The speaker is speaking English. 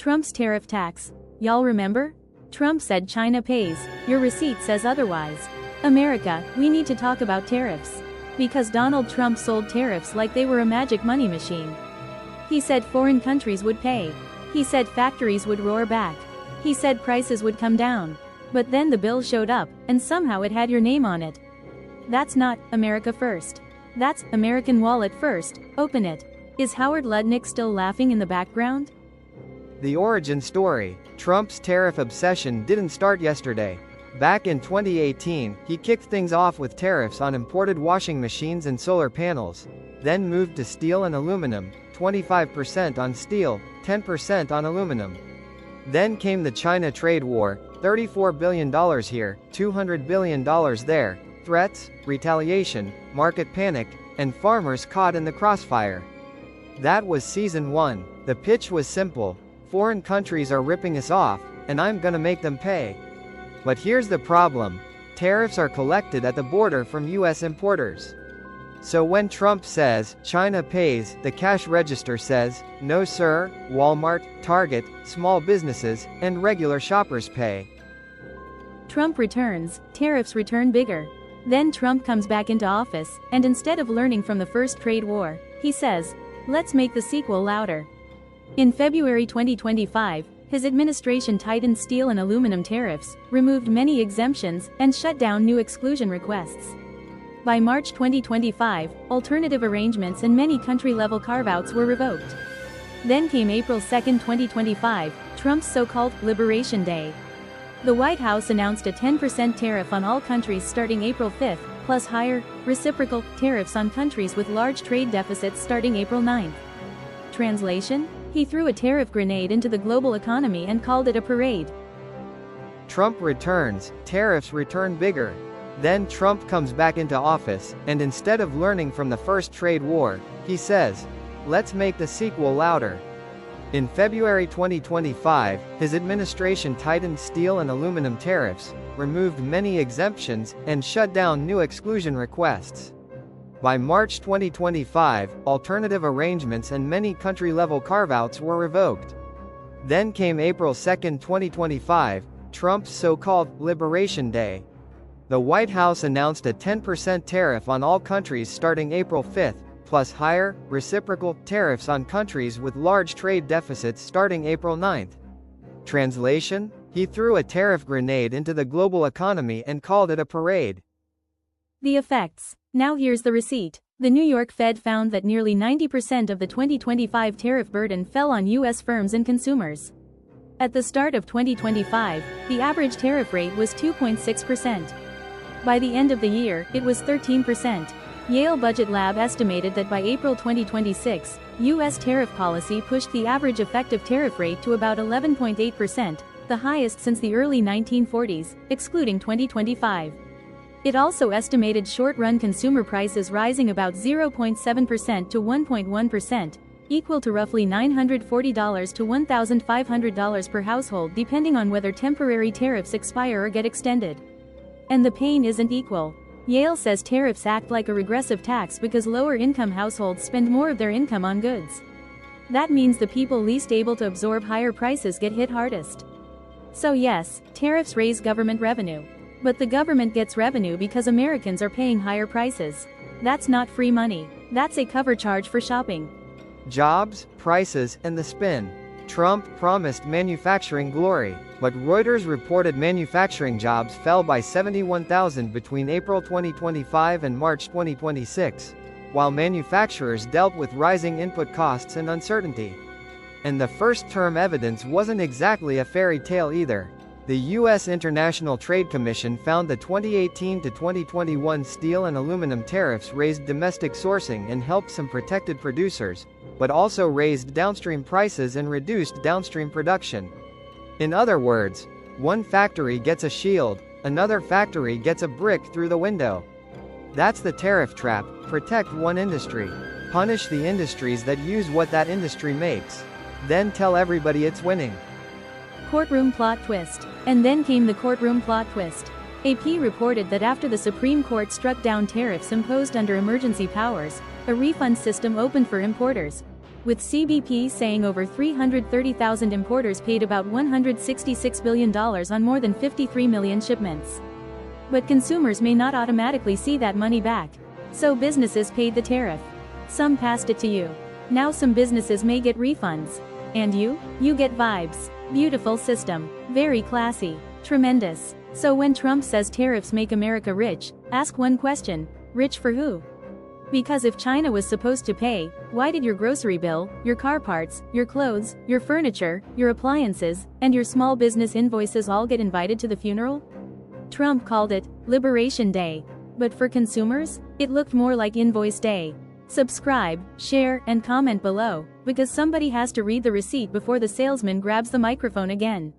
Trump's tariff tax. Y'all remember? Trump said China pays, your receipt says otherwise. America, we need to talk about tariffs. Because Donald Trump sold tariffs like they were a magic money machine. He said foreign countries would pay. He said factories would roar back. He said prices would come down. But then the bill showed up, and somehow it had your name on it. That's not America First. That's American Wallet First, open it. Is Howard Lutnick still laughing in the background? The origin story. Trump's tariff obsession didn't start yesterday. Back in 2018, he kicked things off with tariffs on imported washing machines and solar panels, then moved to steel and aluminum, 25% on steel, 10% on aluminum. Then came the China trade war, $34 billion here, $200 billion there, threats, retaliation, market panic, and farmers caught in the crossfire. That was season 1. The pitch was simple. Foreign countries are ripping us off, and I'm gonna make them pay. But here's the problem. Tariffs are collected at the border from US importers. So when Trump says, China pays, the cash register says, no sir, Walmart, Target, small businesses, and regular shoppers pay. Trump returns, tariffs return bigger. Then Trump comes back into office, and instead of learning from the first trade war, he says, let's make the sequel louder. In February 2025, his administration tightened steel and aluminum tariffs, removed many exemptions, and shut down new exclusion requests. By March 2025, alternative arrangements and many country-level carve-outs were revoked. Then came April 2, 2025, Trump's so-called Liberation Day. The White House announced a 10% tariff on all countries starting April 5, plus higher, reciprocal, tariffs on countries with large trade deficits starting April 9. Translation? He threw a tariff grenade into the global economy and called it a parade. Trump returns, tariffs return bigger. Then Trump comes back into office, and instead of learning from the first trade war, he says, let's make the sequel louder. In February 2025, his administration tightened steel and aluminum tariffs, removed many exemptions, and shut down new exclusion requests. By March 2025, alternative arrangements and many country-level carve-outs were revoked. Then came April 2, 2025, Trump's so-called Liberation Day. The White House announced a 10% tariff on all countries starting April 5, plus higher, reciprocal, tariffs on countries with large trade deficits starting April 9. Translation? He threw a tariff grenade into the global economy and called it a parade. The effects. Now here's the receipt. The New York Fed found that nearly 90% of the 2025 tariff burden fell on U.S. firms and consumers. At the start of 2025, the average tariff rate was 2.6%. By the end of the year, it was 13%. Yale Budget Lab estimated that by April 2026, U.S. tariff policy pushed the average effective tariff rate to about 11.8%, the highest since the early 1940s, excluding 2025. It also estimated short-run consumer prices rising about 0.7% to 1.1%, equal to roughly $940 to $1,500 per household depending on whether temporary tariffs expire or get extended. And the pain isn't equal. Yale says tariffs act like a regressive tax because lower-income households spend more of their income on goods. That means the people least able to absorb higher prices get hit hardest. So yes, tariffs raise government revenue. But the government gets revenue because Americans are paying higher prices. That's not free money. That's a cover charge for shopping. Jobs, prices, and the spin. Trump promised manufacturing glory, but Reuters reported manufacturing jobs fell by 71,000 between April 2025 and March 2026, while manufacturers dealt with rising input costs and uncertainty. And the first-term evidence wasn't exactly a fairy tale either. The U.S. International Trade Commission found the 2018 to 2021 steel and aluminum tariffs raised domestic sourcing and helped some protected producers, but also raised downstream prices and reduced downstream production. In other words, one factory gets a shield, another factory gets a brick through the window. That's the tariff trap. Protect one industry. Punish the industries that use what that industry makes. Then tell everybody it's winning. Courtroom plot twist. And then came the courtroom plot twist. AP reported that after the Supreme Court struck down tariffs imposed under emergency powers, a refund system opened for importers. with CBP saying over 330,000 importers paid about $166 billion on more than 53 million shipments. But consumers may not automatically see that money back. So businesses paid the tariff. Some passed it to you. Now some businesses may get refunds. And you? You get vibes. Beautiful system. Very classy. Tremendous. So when Trump says tariffs make America rich, ask one question: rich for who? Because if China was supposed to pay, why did your grocery bill, your car parts, your clothes, your furniture, your appliances, and your small business invoices all get invited to the funeral? Trump called it Liberation Day. But for consumers, it looked more like Invoice Day. Subscribe, share, and comment below, because somebody has to read the receipt before the salesman grabs the microphone again.